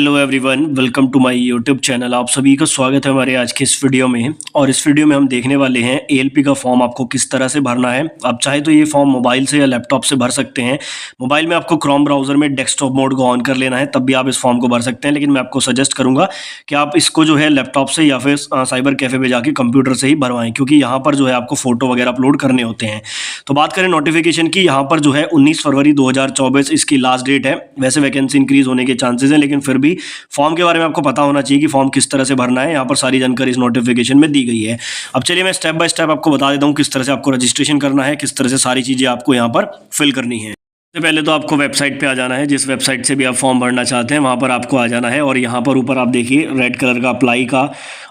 Hello everyone, welcome to my YouTube channel. आप सभी का स्वागत है हमारे आज के इस वीडियो में। और इस वीडियो में हम देखने वाले हैं एएलपी का फॉर्म आपको किस तरह से भरना है। आप चाहे तो ये फॉर्म मोबाइल से या लैपटॉप से भर सकते हैं। मोबाइल में आपको क्रोम ब्राउज़र में डेस्कटॉप मोड को ऑन कर लेना है, तब भी आप इस फॉर्म को भर सकते हैं। लेकिन मैं आपको सजेस्ट करूँगा कि आप इसको जो है लैपटॉप से या फिर साइबर कैफ़े पे जाके कंप्यूटर से ही भरवाएँ, क्योंकि यहाँ पर जो है आपको फ़ोटो वगैरह अपलोड करने होते हैं। तो बात करें नोटिफिकेशन की, यहाँ पर जो है 19 फरवरी 2024 इसकी लास्ट डेट है। वैसे वैकेंसी इंक्रीज़ होने के चांसेस हैं, लेकिन फिर भी फॉर्म के बारे में आपको पता होना चाहिए कि फॉर्म किस तरह से भरना है। यहाँ पर सारी जानकारी इस नोटिफिकेशन में दी गई है। अब चलिए मैं स्टेप बाय स्टेप आपको बता देता हूँ किस तरह से आपको रजिस्ट्रेशन करना है, किस तरह से सारी चीज़ें आपको यहाँ पर फिल करनी है। सबसे पहले तो आपको वेबसाइट पे आ जाना है। जिस वेबसाइट से भी आप फॉर्म भरना चाहते हैं वहाँ पर आपको आ जाना है, और यहाँ पर ऊपर आप देखिए रेड कलर का अप्लाई का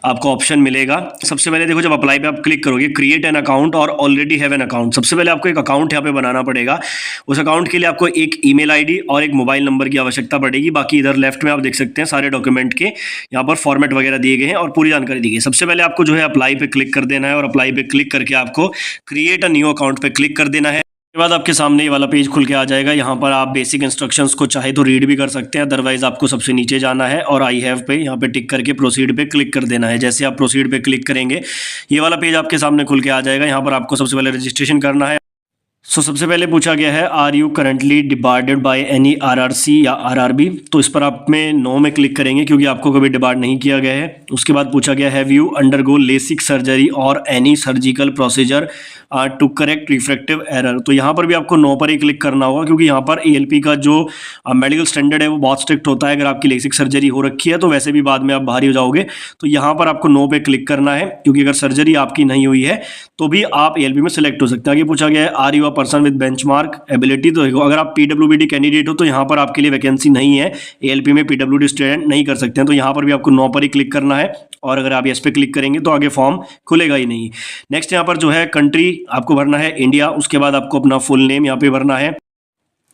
आपको ऑप्शन मिलेगा। सबसे पहले देखो, जब अप्लाई पे आप क्लिक करोगे, क्रिएट एन अकाउंट और ऑलरेडी हैव एन अकाउंट, सबसे पहले आपको एक अकाउंट यहाँ पे बनाना पड़ेगा। उस अकाउंट के लिए आपको एक ईमेल आईडी और एक मोबाइल नंबर की आवश्यकता पड़ेगी। बाकी इधर लेफ्ट में आप देख सकते हैं सारे डॉक्यूमेंट के यहाँ पर फॉर्मेट वगैरह दिए गए हैं और पूरी जानकारी दी गई है। सबसे पहले आपको जो है अप्लाई पे क्लिक कर देना है, और अप्लाई पे क्लिक करके आपको क्रिएट अ न्यू अकाउंट पे क्लिक कर देना है। के बाद आपके सामने ये वाला पेज खुल के आ जाएगा। यहाँ पर आप बेसिक इंस्ट्रक्शंस को चाहे तो रीड भी कर सकते हैं, अदरवाइज आपको सबसे नीचे जाना है और आई हैव पे यहाँ पे टिक करके प्रोसीड पे क्लिक कर देना है। जैसे आप प्रोसीड पे क्लिक करेंगे ये वाला पेज आपके सामने खुल के आ जाएगा। यहाँ पर आपको सबसे पहले रजिस्ट्रेशन करना है। सबसे पहले पूछा गया है, are you currently debarred by any RRC या आरआरबी, तो इस पर आप में नो में क्लिक करेंगे क्योंकि आपको कभी डिबार्ड नहीं किया गया है। उसके बाद पूछा गया, have you undergo LASIK surgery or any surgical procedure to correct refractive error, तो यहाँ पर भी आपको नो पर ही क्लिक करना होगा, क्योंकि यहाँ पर एएलपी का जो मेडिकल स्टैंडर्ड है वो बहुत स्ट्रिक्ट होता है। अगर आपकी लेसिक सर्जरी हो रखी है तो वैसे भी बाद में आप बाहर ही हो जाओगे, तो यहाँ पर आपको नो पे क्लिक करना है, क्योंकि अगर सर्जरी आपकी नहीं हुई है तो भी आप एएलपी में सिलेक्ट हो सकते हैं। आगे पूछा गया है, are you a person with benchmark ability, तो अगर आप पीडब्ल्यूबीडी कैंडिडेट हो तो यहाँ पर आपके लिए वैकेंसी नहीं है। एएलपी में पीडब्ल्यूडी स्टूडेंट नहीं कर सकते हैं, तो यहाँ पर भी आपको नो पर ही क्लिक करना है, और अगर आप यस पे क्लिक करेंगे तो आगे फॉर्म खुलेगा ही नहीं। नेक्स्ट यहाँ पर जो है कंट्री आपको भरना है इंडिया। उसके बाद आपको अपना फुल नेम यहाँ पे भरना है,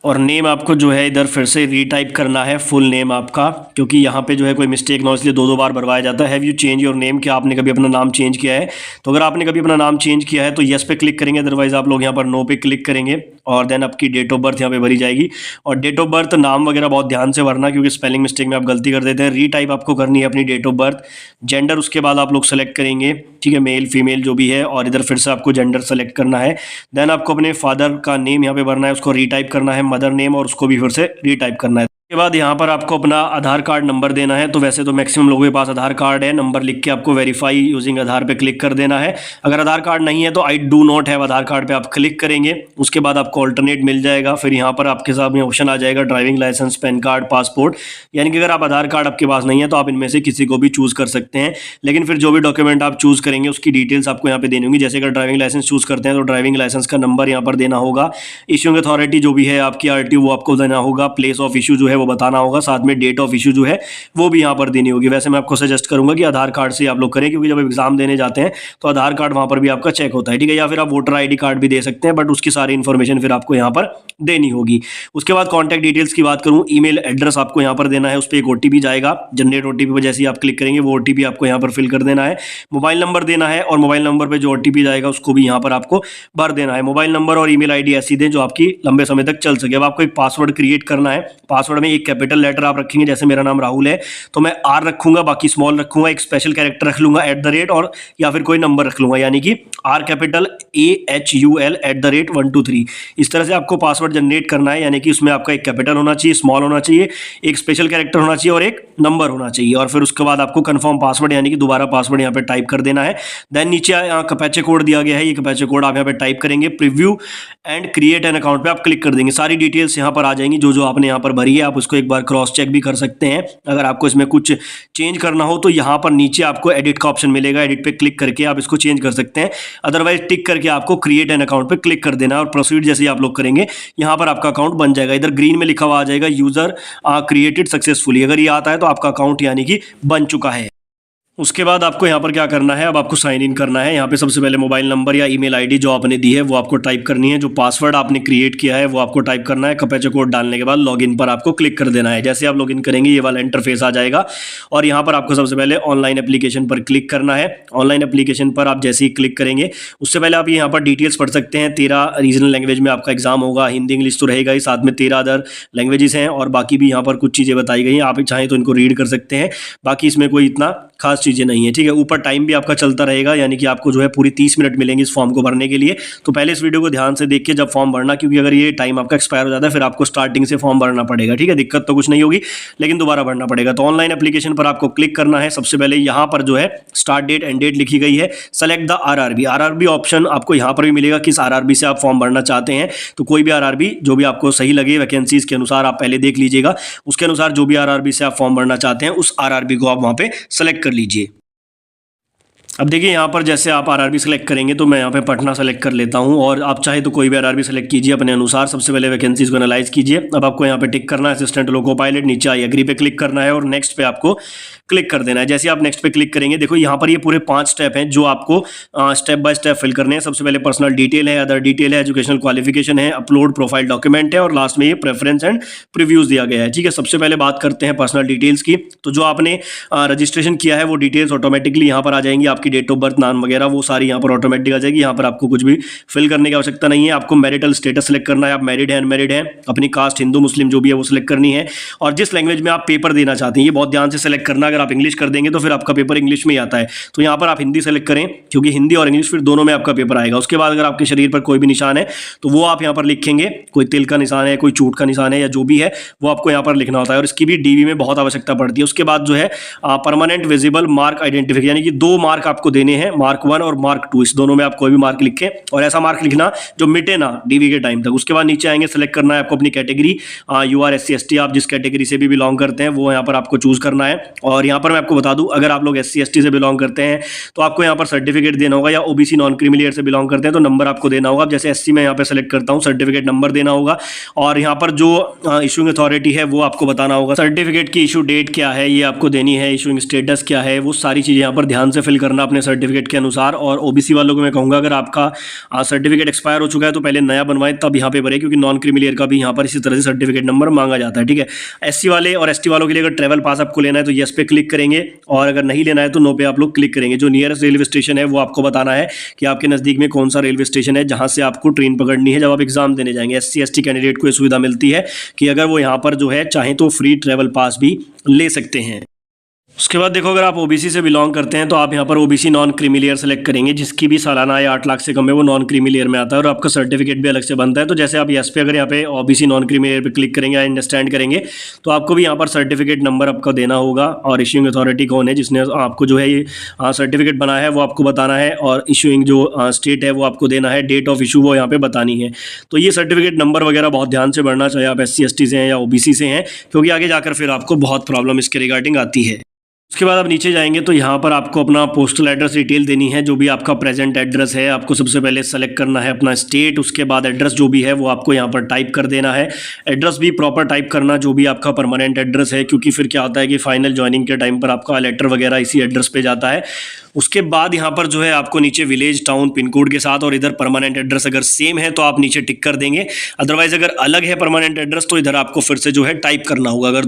और नेम आपको जो है इधर फिर से रीटाइप करना है फुल नेम आपका, क्योंकि यहाँ पे जो है कोई मिस्टेक ना हो इसलिए दो बार भरवाया जाता है। Have you change your name, क्या आपने कभी अपना नाम चेंज किया है? तो अगर आपने कभी अपना नाम चेंज किया है तो यस पे क्लिक करेंगे, अदरवाइज आप लोग यहाँ पर नो पे क्लिक करेंगे। और देन आपकी डेट ऑफ बर्थ यहाँ पे भरी जाएगी, और डेट ऑफ बर्थ नाम वगैरह बहुत ध्यान से भरना, क्योंकि स्पेलिंग मिस्टेक में आप गलती कर देते हैं। रीटाइप आपको करनी है अपनी डेट ऑफ बर्थ। जेंडर उसके बाद आप लोग सेलेक्ट करेंगे, ठीक है, मेल फीमेल जो भी है, और इधर फिर से आपको जेंडर सेलेक्ट करना है। देन आपको अपने फादर का नेम यहाँ पे भरना है, उसको रीटाइप करना है, मदर नेम, और उसको भी फिर से रीटाइप करना है। उसके बाद यहाँ पर आपको अपना आधार कार्ड नंबर देना है। तो वैसे तो मैक्सिमम लोगों के पास आधार कार्ड है, नंबर लिख के आपको वेरीफाई यूजिंग आधार पे क्लिक कर देना है। अगर आधार कार्ड नहीं है तो I do not have Aadhaar card पे आप क्लिक करेंगे। उसके बाद आपको ऑल्टरनेट मिल जाएगा। फिर यहाँ पर आपके सामने ऑप्शन आ जाएगा driving licence, PAN card, passport, यानी कि अगर आप आधार कार्ड आपके पास नहीं है तो आप इनमें से किसी को भी चूज कर सकते हैं। लेकिन फिर जो भी डॉक्यूमेंट आप चूज करेंगे उसकी डिटेल्स आपको यहाँ पे देनी होगी। जैसे अगर ड्राइविंग लाइसेंस चूज करते हैं तो ड्राइविंग लाइसेंस का नंबर यहाँ पर देना होगा। इश्यूइंग अथॉरिटी जो भी है आपकी आरटीओ वो आपको देना होगा। प्लेस ऑफ इशू जो है वो बताना होगा, साथ में डेट ऑफ इशू जो है वो भी यहाँ पर देनी होगी। वैसे मैं आपको सजेस्ट करूंगा कि आधार कार्ड से आप लोग करें, क्योंकि जब एग्जाम देने जाते हैं तो आधार कार्ड वहाँ पर भी आपका चेक होता है, ठीक है। या फिर आप वोटर आईडी कार्ड भी दे सकते हैं, बट उसकी सारी इन्फॉर्मेशन फिर आपको यहाँ पर देनी होगी। उसके बाद कॉन्टैक्ट डिटेल्स की बात करूँ, ईमेल एड्रेस आपको यहाँ पर देना है, उस पर एक ओटीपी जाएगा। जनरेट ओटीपी पर जैसे ही आप क्लिक करेंगे वो ओटीपी आपको यहाँ पर फिल कर देना है। मोबाइल नंबर देना है, और मोबाइल नंबर पर जो ओटीपी जाएगा उसको भी यहाँ पर आपको भर देना है। मोबाइल नंबर और ईमेल आईडी ऐसी दें जो आपकी लंबे समय तक चल सके। अब आपको एक पासवर्ड क्रिएट करना है। पासवर्ड में एक कैपिटल लेटर आप रखेंगे, जैसे मेरा नाम राहुल है तो मैं आर रखूंगा, बाकी स्मॉल रखूंगा, एक स्पेशल कैरेक्टर रख लूंगा @ और या फिर कोई नंबर रख लूंगा, यानी कि आर कैपिटल AHUL @123। इस तरह से आपको पासवर्ड जनरेट करना है, यानी कि उसमें आपका एक कैपिटल होना चाहिए, स्मॉल होना चाहिए, एक स्पेशल कैरेक्टर होना चाहिए और एक नंबर होना चाहिए। और फिर उसके बाद आपको कंफर्म पासवर्ड यानी कि दोबारा पासवर्ड यहाँ पे टाइप कर देना है। देन नीचे यहाँ कैप्चा कोड दिया गया है, ये कैप्चा कोड आप यहाँ पे टाइप करेंगे। Preview and create an account पे आप क्लिक कर देंगे। सारी डिटेल्स यहाँ पर आ जाएंगी जो आपने यहाँ पर भरी है। आप उसको एक बार क्रॉस चेक भी कर सकते हैं। अगर आपको इसमें कुछ चेंज करना हो तो यहाँ पर नीचे आपको एडिट का ऑप्शन मिलेगा, एडिट पे क्लिक करके आप इसको चेंज कर सकते हैं। अदरवाइज टिक करके आपको क्रिएट एन अकाउंट पे क्लिक कर देना, और प्रोसीड जैसे ही आप लोग करेंगे यहाँ पर आपका अकाउंट बन जाएगा। इधर ग्रीन में लिखा हुआ आ जाएगा यूजर क्रिएटेड सक्सेसफुली। अगर ये आता है तो आपका अकाउंट यानी कि बन चुका है। उसके बाद आपको यहाँ पर क्या करना है, अब आपको साइन इन करना है। यहाँ पे सबसे पहले मोबाइल नंबर या ईमेल आईडी जो आपने दी है वो आपको टाइप करनी है। जो पासवर्ड आपने क्रिएट किया है वो आपको टाइप करना है। कैप्चा कोड डालने के बाद लॉगिन पर आपको क्लिक कर देना है। जैसे आप लॉगिन करेंगे ये वाला इंटरफेस आ जाएगा और यहाँ पर आपको सबसे पहले ऑनलाइन एप्लीकेशन पर क्लिक करना है। ऑनलाइन एप्लीकेशन पर आप जैसे ही क्लिक करेंगे उससे पहले आप यहाँ पर डिटेल्स पढ़ सकते हैं। 13 रीजनल लैंग्वेज में आपका एग्जाम होगा, हिंदी इंग्लिश तो रहेगा ही, साथ में 13 अदर लैंग्वेजेस हैं और बाकी भी यहाँ पर कुछ चीज़ें बताई गई हैं। आप चाहें तो इनको रीड कर सकते हैं, बाकी इसमें कोई इतना खास चीज़ें नहीं है, ठीक है। ऊपर टाइम भी आपका चलता रहेगा, यानी कि आपको जो है पूरी 30 मिनट मिलेंगे इस फॉर्म को भरने के लिए। तो पहले इस वीडियो को ध्यान से देखिए जब फॉर्म भरना, क्योंकि अगर ये टाइम आपका एक्सपायर हो जाता है फिर आपको स्टार्टिंग से फॉर्म भरना पड़ेगा, ठीक है। दिक्कत तो कुछ नहीं होगी लेकिन दोबारा भरना पड़ेगा। तो ऑनलाइन एप्लीकेशन पर आपको क्लिक करना है। सबसे पहले यहाँ पर जो है स्टार्ट डेट एंड डेट लिखी गई है। Select the RRB, RRB option आपको यहाँ पर भी मिलेगा, किस आरआरबी से आप फॉर्म भरना चाहते हैं। तो कोई भी आरआरबी जो भी आपको सही लगे वैकेंसीज के अनुसार आप पहले देख लीजिएगा, उसके अनुसार जो भी आरआरबी से आप फॉर्म भरना चाहते हैं उस आरआरबी को आप वहाँ पे सेलेक्ट कर लीजिए। अब देखिए यहाँ पर जैसे आप आरआरबी सेलेक्ट करेंगे तो मैं यहाँ पे पटना सेलेक्ट कर लेता हूँ और आप चाहे तो कोई भी आरआरबी सेलेक्ट कीजिए अपने अनुसार। सबसे पहले वैकेंसीज को एनालाइज कीजिए। अब आपको यहाँ पे टिक करना है असिस्टेंट लोको पायलट, नीचे आई एग्री पे क्लिक करना है और नेक्स्ट पे आपको क्लिक कर देना है। जैसे आप नेक्स्ट पे क्लिक करेंगे देखो यहाँ पर ये पूरे 5 स्टेप हैं जो आपको स्टेप बाय स्टेप फिल करने हैं। सबसे पहले पर्सनल डिटेल है, अदर डिटेल है, एजुकेशनल क्वालिफिकेशन है, अपलोड प्रोफाइल डॉक्यूमेंट है और लास्ट में ये प्रेफरेंस एंड प्रीव्यूज दिया गया है, ठीक है। सबसे पहले बात करते हैं पर्सनल डिटेल्स की। तो जो आपने रजिस्ट्रेशन किया है वो डिटेल्स ऑटोमेटिकली यहाँ पर आ जाएंगी। आपकी डेट ऑफ बर्थ, नाम वगैरह वो सारी यहाँ पर ऑटोमेटिक आ जाएगी। यहाँ पर आपको कुछ भी फिल करने की आवश्यकता नहीं है। आपको मैरिटल स्टेटस सेलेक्ट करना है, आप मैरिड हैं अनमैरिड हैं, अपनी कास्ट हिंदू मुस्लिम जो भी है वो सिलेक्ट करनी है और जिस लैंग्वेज में आप पेपर देना चाहते हैं ये बहुत ध्यान से सेलेक्ट करना। अगर आप इंग्लिश कर देंगे तो फिर आपका पेपर इंग्लिश में ही आता है, तो यहाँ पर आप हिंदी सेलेक्ट करें क्योंकि हिंदी और इंग्लिश फिर दोनों में आपका पेपर आएगा। उसके बाद अगर आपके शरीर पर कोई भी निशान है तो वो आप यहाँ पर लिखेंगे, कोई तिल का निशान है, कोई चूट का निशान है या जो भी है वो आपको यहाँ पर लिखना होता है और इसकी भी डीवी में बहुत आवश्यकता पड़ती है। उसके बाद जो है परमानेंट विजिबल मार्क आइडेंटिफिकेशन, यानी कि 2 मार्क आपको देने हैं, मार्क 1 और मार्क 2, इस दोनों में आप कोई भी मार्क लिखें और ऐसा मार्क लिखना जो मिटे ना डीवी के टाइम तक। उसके बाद नीचे आएंगे, सेलेक्ट करना है आपको अपनी कैटेगरी, यूआर एससी एसटी, आप जिस कैटेगरी से भी बिलोंग करते हैं वो यहाँ पर आपको चूज करना है। और यहाँ पर मैं आपको बता दूं अगर आप लोग एससी एसटी से बिलोंग करते हैं तो आपको यहाँ पर सर्टिफिकेट देना होगा, या ओबीसी नॉन क्रीमी लेयर से बिलोंग करते हैं तो नंबर आपको देना होगा। जैसे एससी में यहाँ पे सेलेक्ट करता हूँ, सर्टिफिकेट नंबर देना होगा और यहाँ पर जो इशूइंग अथॉरिटी है वो आपको बताना होगा, सर्टिफिकेट की इशू डेट क्या है ये आपको देनी है, इशूइंग स्टेटस क्या है, वो सारी चीज़ें यहाँ पर ध्यान से फिल करना अपने सर्टिफिकेट के अनुसार। और ओबीसी वालों को मैं कहूँगा अगर आपका सर्टिफिकेट एक्सपायर हो चुका है तो पहले नया बनवाएं तब यहाँ पे भरे, क्योंकि नॉन क्रीमी लेयर का भी यहाँ पर इसी तरह से सर्टिफिकेट नंबर मांगा जाता है, ठीक है। एससी वाले और एसटी वालों के लिए अगर ट्रैवल पास आपको लेना है तो यस पे क्लिक करेंगे और अगर नहीं लेना है तो नो पे आप लोग क्लिक करेंगे। जो नियरेस्ट रेलवे स्टेशन है वो आपको बताना है कि आपके नज़दीक में कौन सा रेलवे स्टेशन है जहाँ से आपको ट्रेन पकड़नी है जब आप एग्जाम देने जाएंगे। एससी एसटी कैंडिडेट को ये सुविधा मिलती है कि अगर वो यहाँ पर जो है चाहें तो फ्री ट्रैवल पास भी ले सकते हैं। उसके बाद देखो अगर आप ओबीसी से बिलोंग करते हैं तो आप यहाँ पर OBC non creamy layer select करेंगे, जिसकी भी सालाना आय 8 लाख से कम है वो नॉन क्रीमी लेयर में आता है और आपका सर्टिफिकेट भी अलग से बनता है। तो जैसे आप यस पे अगर यहाँ पे ओबीसी नॉन क्रीमी लेयर पे क्लिक करेंगे, अंडरस्टैंड करेंगे तो आपको भी यहाँ पर सर्टिफिकेट नंबर आपका देना होगा और इशूइंग अथॉरिटी कौन है जिसने आपको जो है ये सर्टिफिकेट बनाया है वो आपको बताना है और इशूइंग जो स्टेट है वो आपको देना है, डेट ऑफ इशू वो यहाँ पे बतानी है। तो ये सर्टिफिकेट नंबर वगैरह बहुत ध्यान से भरना, चाहे आप SC ST से हैं या OBC से हैं, क्योंकि आगे जाकर फिर आपको बहुत प्रॉब्लम इसके रिगार्डिंग आती है। उसके बाद आप नीचे जाएंगे तो यहाँ पर आपको अपना पोस्टल एड्रेस डिटेल देनी है, जो भी आपका प्रेजेंट एड्रेस है आपको सबसे पहले सेलेक्ट करना है अपना स्टेट। उसके बाद एड्रेस जो भी है वो आपको यहाँ पर टाइप कर देना है। एड्रेस भी प्रॉपर टाइप करना जो भी आपका परमानेंट एड्रेस है, क्योंकि फिर क्या होता है कि फाइनल ज्वाइनिंग के टाइम पर आपका लेटर वगैरह इसी एड्रेस पे जाता है। उसके बाद यहाँ पर जो है आपको नीचे विलेज टाउन पिन कोड के साथ और इधर परमानेंट एड्रेस अगर सेम है तो आप नीचे टिक कर देंगे, अदरवाइज अगर अलग है परमानेंट एड्रेस तो इधर आपको फिर से जो है टाइप करना होगा।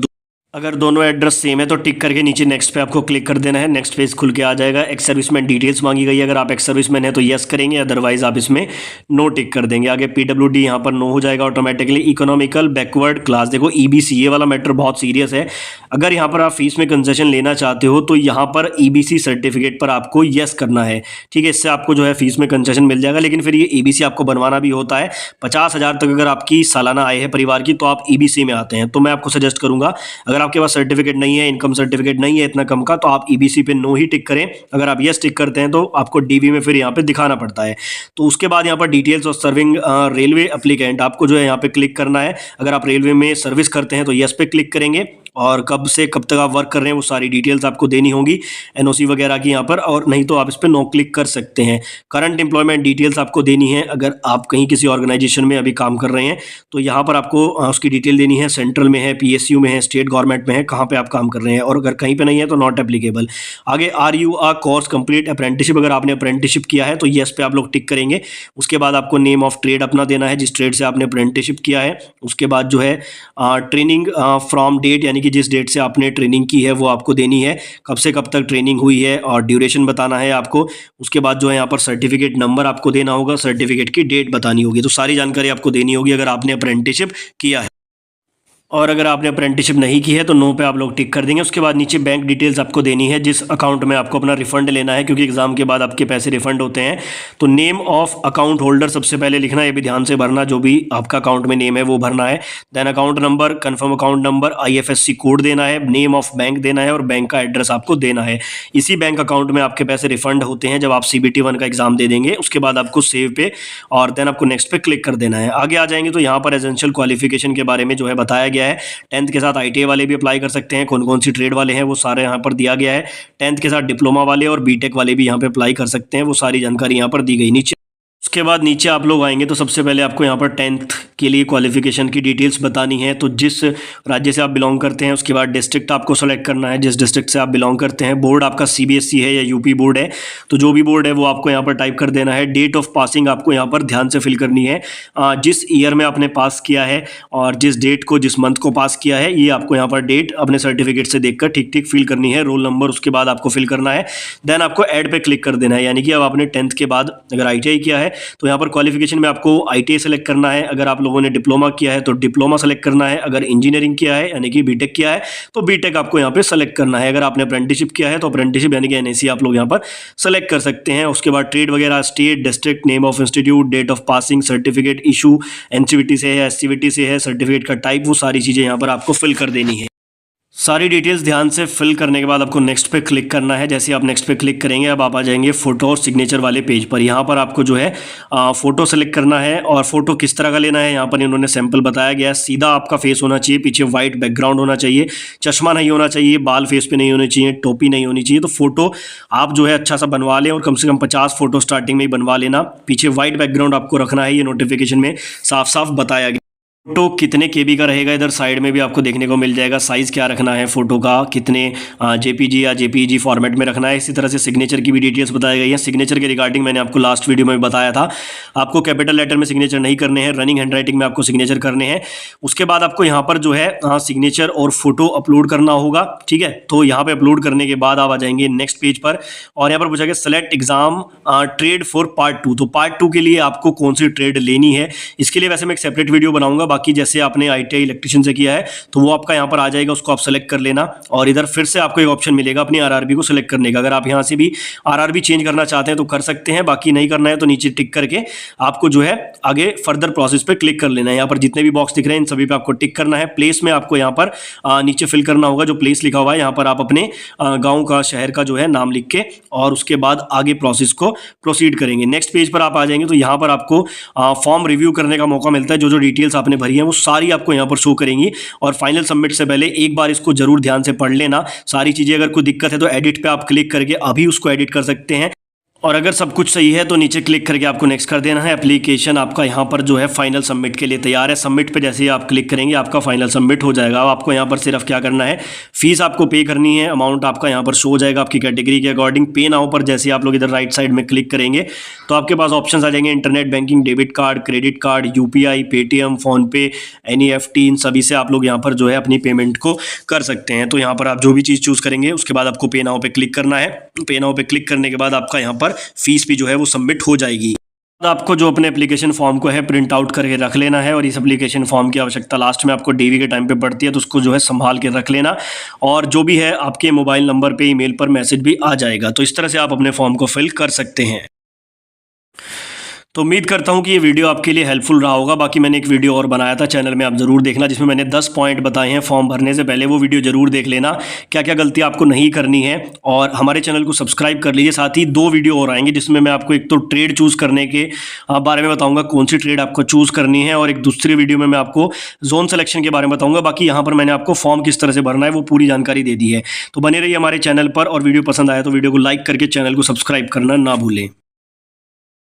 अगर दोनों एड्रेस सेम है तो टिक करके नीचे नेक्स्ट पे आपको क्लिक कर देना है। नेक्स्ट पेज खुल के आ जाएगा। एक्स सर्विसमैन डिटेल्स मांगी गई है, अगर आप एक्स सर्विसमैन है तो यस करेंगे, अदरवाइज आप इसमें नो टिक कर देंगे। आगे PWD यहाँ पर नो हो जाएगा ऑटोमेटिकली। इकोनॉमिकल बैकवर्ड क्लास, देखो EBC ये वाला मैटर बहुत सीरियस है। अगर यहाँ पर आप फीस में कंसेशन लेना चाहते हो तो यहाँ पर EBC सर्टिफिकेट पर आपको यस करना है, ठीक है। इससे आपको जो है फीस में कंसेशन मिल जाएगा, लेकिन फिर ये EBC आपको बनवाना भी होता है। 50,000 तक अगर आपकी सालाना आय है परिवार की तो आप EBC में आते हैं। तो मैं आपको सजेस्ट करूंगा अगर आपके पास सर्टिफिकेट नहीं है, इनकम सर्टिफिकेट नहीं है इतना कम का, तो आप EBC पे नो ही टिक करें। अगर आप यस टिक करते हैं तो आपको DV में फिर यहाँ पे दिखाना पड़ता है। तो उसके बाद यहाँ पर details of serving railway applicant आपको जो है यहाँ पे क्लिक करना है। अगर आप रेलवे में सर्विस करते हैं तो यस पे क्लिक करेंगे और कब से कब तक आप वर्क कर रहे हैं वो सारी डिटेल्स आपको देनी होंगी एनओसी वगैरह की यहाँ पर, और नहीं तो आप इस पर नो क्लिक कर सकते हैं। करंट एम्प्लॉयमेंट डिटेल्स आपको देनी है, अगर आप कहीं किसी ऑर्गेनाइजेशन में अभी काम कर रहे हैं तो यहाँ पर आपको उसकी डिटेल देनी है, सेंट्रल में है, पीएसयू में है, स्टेट गवर्नमेंट में है, कहाँ पे आप काम कर रहे हैं, और अगर कहीं पे नहीं है तो नॉट एप्लीकेबल। आगे are you a course complete apprenticeship, अगर आपने अप्रेंटिसशिप किया है तो येस पे आप लोग टिक करेंगे। उसके बाद आपको नेम ऑफ ट्रेड अपना देना है जिस ट्रेड से आपने अप्रेंटिसशिप किया है। उसके बाद जो है ट्रेनिंग फ्रॉम डेट, यानी कि जिस डेट से आपने ट्रेनिंग की है वो आपको देनी है, कब से कब तक ट्रेनिंग हुई है और ड्यूरेशन बताना है आपको। उसके बाद जो है यहाँ पर सर्टिफिकेट नंबर आपको देना होगा, सर्टिफिकेट की डेट बतानी होगी। तो सारी जानकारी आपको देनी होगी अगर आपने अप्रेंटिसशिप किया है। और अगर आपने अप्रेंटिसशिप नहीं की है तो नो पे आप लोग टिक कर देंगे। उसके बाद नीचे बैंक डिटेल्स आपको देनी है, जिस अकाउंट में आपको अपना रिफंड लेना है, क्योंकि एग्जाम के बाद आपके पैसे रिफंड होते हैं। तो नेम ऑफ अकाउंट होल्डर सबसे पहले लिखना है, ये भी ध्यान से भरना, जो भी आपका अकाउंट में नेम है वो भरना है। Then account number, confirm account number, IFSC code देना है, नेम ऑफ बैंक देना है और बैंक का एड्रेस आपको देना है। इसी बैंक अकाउंट में आपके पैसे रिफंड होते हैं जब आप CBT 1 का एग्जाम दे देंगे। उसके बाद आपको सेव पे और देन आपको नेक्स्ट पे क्लिक कर देना है। आगे आ जाएंगे तो यहाँ पर एसेंशियल क्वालिफिकेशन के बारे में जो है बताया गया है। 10th के साथ ITI वाले भी अप्लाई कर सकते हैं, कौन कौन सी ट्रेड वाले हैं वो सारे यहाँ पर दिया गया है। 10th के साथ डिप्लोमा वाले और बीटेक वाले भी यहाँ पे अप्लाई कर सकते हैं, वो सारी जानकारी यहाँ पर दी गई नीचे। उसके बाद नीचे आप लोग आएंगे तो सबसे पहले आपको यहाँ पर 10th के लिए क्वालिफिकेशन की डिटेल्स बतानी है। तो जिस राज्य से आप बिलोंग करते हैं, उसके बाद डिस्ट्रिक्ट आपको सेलेक्ट करना है, जिस डिस्ट्रिक्ट से आप बिलोंग करते हैं। बोर्ड आपका CBSE है या UP बोर्ड है, तो जो भी बोर्ड है वो आपको यहाँ पर टाइप कर देना है। डेट ऑफ पासिंग आपको यहाँ पर ध्यान से फिल करनी है, जिस ईयर में आपने पास किया है और जिस डेट को, जिस मंथ को पास किया है, ये आपको यहाँ पर डेट अपने सर्टिफिकेट से देखकर ठीक ठीक फिल करनी है। रोल नंबर उसके बाद आपको फिल करना है। देन आपको ऐड पे क्लिक कर देना है, यानी कि अब आपने 10th के बाद अगर ITI किया है तो यहाँ पर क्वालिफिकेशन में आपको ITI सेलेक्ट करना है। अगर आप लोगों ने डिप्लोमा किया है तो डिप्लोमा सेलेक्ट करना है। अगर इंजीनियरिंग किया है यानी कि बीटेक किया है तो बीटेक आपको यहाँ पे सेलेक्ट करना है। अगर आपने अप्रेंटिसशिप किया है तो अप्रेंटिसशिप यानी कि NAC आप लोग यहाँ पर सेलेक्ट कर सकते हैं। उसके बाद ट्रेड वगैरह, state, district, name of institute, date of passing, certificate issue NCVT से है, SCVT से है, सर्टिफिकेट का टाइप, वो सारी चीज़ें यहाँ पर आपको फिल कर देनी है। सारी डिटेल्स ध्यान से फिल करने के बाद आपको नेक्स्ट पे क्लिक करना है। जैसे आप नेक्स्ट पे क्लिक करेंगे अब आप आ जाएंगे फोटो और सिग्नेचर वाले पेज पर। यहाँ पर आपको जो है फोटो सेलेक्ट करना है, और फोटो किस तरह का लेना है यहाँ पर इन्होंने सैंपल बताया गया है। सीधा आपका फेस होना चाहिए, पीछे वाइट बैकग्राउंड होना चाहिए, चश्मा नहीं होना चाहिए, बाल फेस पे नहीं होने चाहिए, टोपी नहीं होनी चाहिए। तो फोटो आप जो है अच्छा सा बनवा लें, और कम से कम 50 फोटो स्टार्टिंग में ही बनवा लेना। पीछे वाइट बैकग्राउंड आपको रखना है, ये नोटिफिकेशन में साफ साफ बताया गया। फोटो कितने KB का रहेगा इधर साइड में भी आपको देखने को मिल जाएगा। साइज़ क्या रखना है फोटो का, कितने JPG या JPEG फॉर्मेट में रखना है। इसी तरह से सिग्नेचर की भी डिटेल्स बताई गई है। सिग्नेचर के रिगार्डिंग मैंने आपको लास्ट वीडियो में बताया था, आपको कैपिटल लेटर में सिग्नेचर नहीं करने हैं, रनिंग हैंडराइटिंग में आपको सिग्नेचर करने हैं। उसके बाद आपको यहाँ पर जो है सिग्नेचर और फोटो अपलोड करना होगा, ठीक है। तो यहाँ पर अपलोड करने के बाद आप आ जाएंगे नेक्स्ट पेज पर, और यहाँ पर पूछा गया select exam trade for part 2। तो पार्ट 2 के लिए आपको कौन सी ट्रेड लेनी है, इसके लिए वैसे मैं एक सेपरेट वीडियो बनाऊंगा। बाकी जैसे आपने ITI इलेक्ट्रिशियन से किया है तो वो आपका यहाँ पर आ जाएगा, उसको आप सेलेक्ट कर लेना। और इधर फिर से आपको एक ऑप्शन मिलेगा अपनी RRB को सिलेक्ट करने का। अगर आप यहाँ से भी RRB चेंज करना चाहते हैं तो कर सकते हैं, बाकी नहीं करना है तो नीचे टिक करके आपको जो है आगे फर्दर प्रोसेस पे क्लिक कर लेना है। यहाँ पर जितने भी बॉक्स दिख रहे हैं इन सभी पे आपको टिक करना है। प्लेस में आपको यहाँ पर नीचे फिल करना होगा, जो प्लेस लिखा हुआ है यहाँ पर आप अपने गाँव का, शहर का जो है नाम लिख के, और उसके बाद आगे प्रोसेस को प्रोसीड करेंगे। नेक्स्ट पेज पर आप आ जाएंगे तो यहाँ पर आपको फॉर्म रिव्यू करने का मौका मिलता है। जो जो डिटेल्स आपने भरी है वो सारी आपको यहाँ पर शो करेंगी, और फाइनल सबमिट से पहले एक बार इसको जरूर ध्यान से पढ़ लेना सारी चीजें। अगर कोई दिक्कत है तो एडिट पे आप क्लिक करके अभी उसको एडिट कर सकते हैं, और अगर सब कुछ सही है तो नीचे क्लिक करके आपको नेक्स्ट कर देना है। एप्लीकेशन आपका यहाँ पर जो है फाइनल सबमिट के लिए तैयार है। सबमिट पे जैसे ही आप क्लिक करेंगे आपका फाइनल सबमिट हो जाएगा। अब आपको यहाँ पर सिर्फ क्या करना है, फीस आपको पे करनी है। अमाउंट आपका यहाँ पर शो हो जाएगा आपकी कैटेगरी के अकॉर्डिंग। पे नाउ पर जैसे आप लोग इधर राइट साइड में क्लिक करेंगे तो आपके पास ऑप्शन आ जाएंगे, internet banking, debit card, credit card, UPI, Paytm, PhonePe, NEFT, इन सभी से आप लोग यहाँ पर जो है अपनी पेमेंट को कर सकते हैं। तो यहाँ पर आप जो भी चीज़ चूज़ करेंगे उसके बाद आपको पे नाउ पे क्लिक करना है। पे नाउ पे क्लिक करने के बाद आपका यहाँ पर फीस भी जो है वो सबमिट हो जाएगी। आपको जो अपने एप्लीकेशन फॉर्म को है प्रिंट आउट करके रख लेना है, और इस एप्लीकेशन फॉर्म की आवश्यकता लास्ट में आपको DV के टाइम पे पड़ती है, तो उसको जो है संभाल के रख लेना, और जो भी है आपके मोबाइल नंबर पे, ईमेल पर मैसेज भी आ जाएगा। तो इस तरह से आप अपने फॉर्म को फिल कर सकते हैं। तो उम्मीद करता हूं कि ये वीडियो आपके लिए हेल्पफुल रहा होगा। बाकी मैंने एक वीडियो और बनाया था चैनल में, आप ज़रूर देखना, जिसमें मैंने 10 पॉइंट बताए हैं फॉर्म भरने से पहले। वो वीडियो ज़रूर देख लेना, क्या क्या गलती आपको नहीं करनी है। और हमारे चैनल को सब्सक्राइब कर लीजिए। साथ ही 2 वीडियो और आएंगे जिसमें मैं आपको एक तो ट्रेड चूज़ करने के बारे में बताऊँगा, कौन सी ट्रेड आपको चूज़ करनी है, और एक दूसरी वीडियो में मैं आपको जोन सिलेक्शन के बारे में बताऊँगा। बाकी यहाँ पर मैंने आपको फॉर्म किस तरह से भरना है वो पूरी जानकारी दे दी है। तो बने रहिए हमारे चैनल पर, और वीडियो पसंद आया तो वीडियो को लाइक करके चैनल को सब्सक्राइब करना ना भूलें।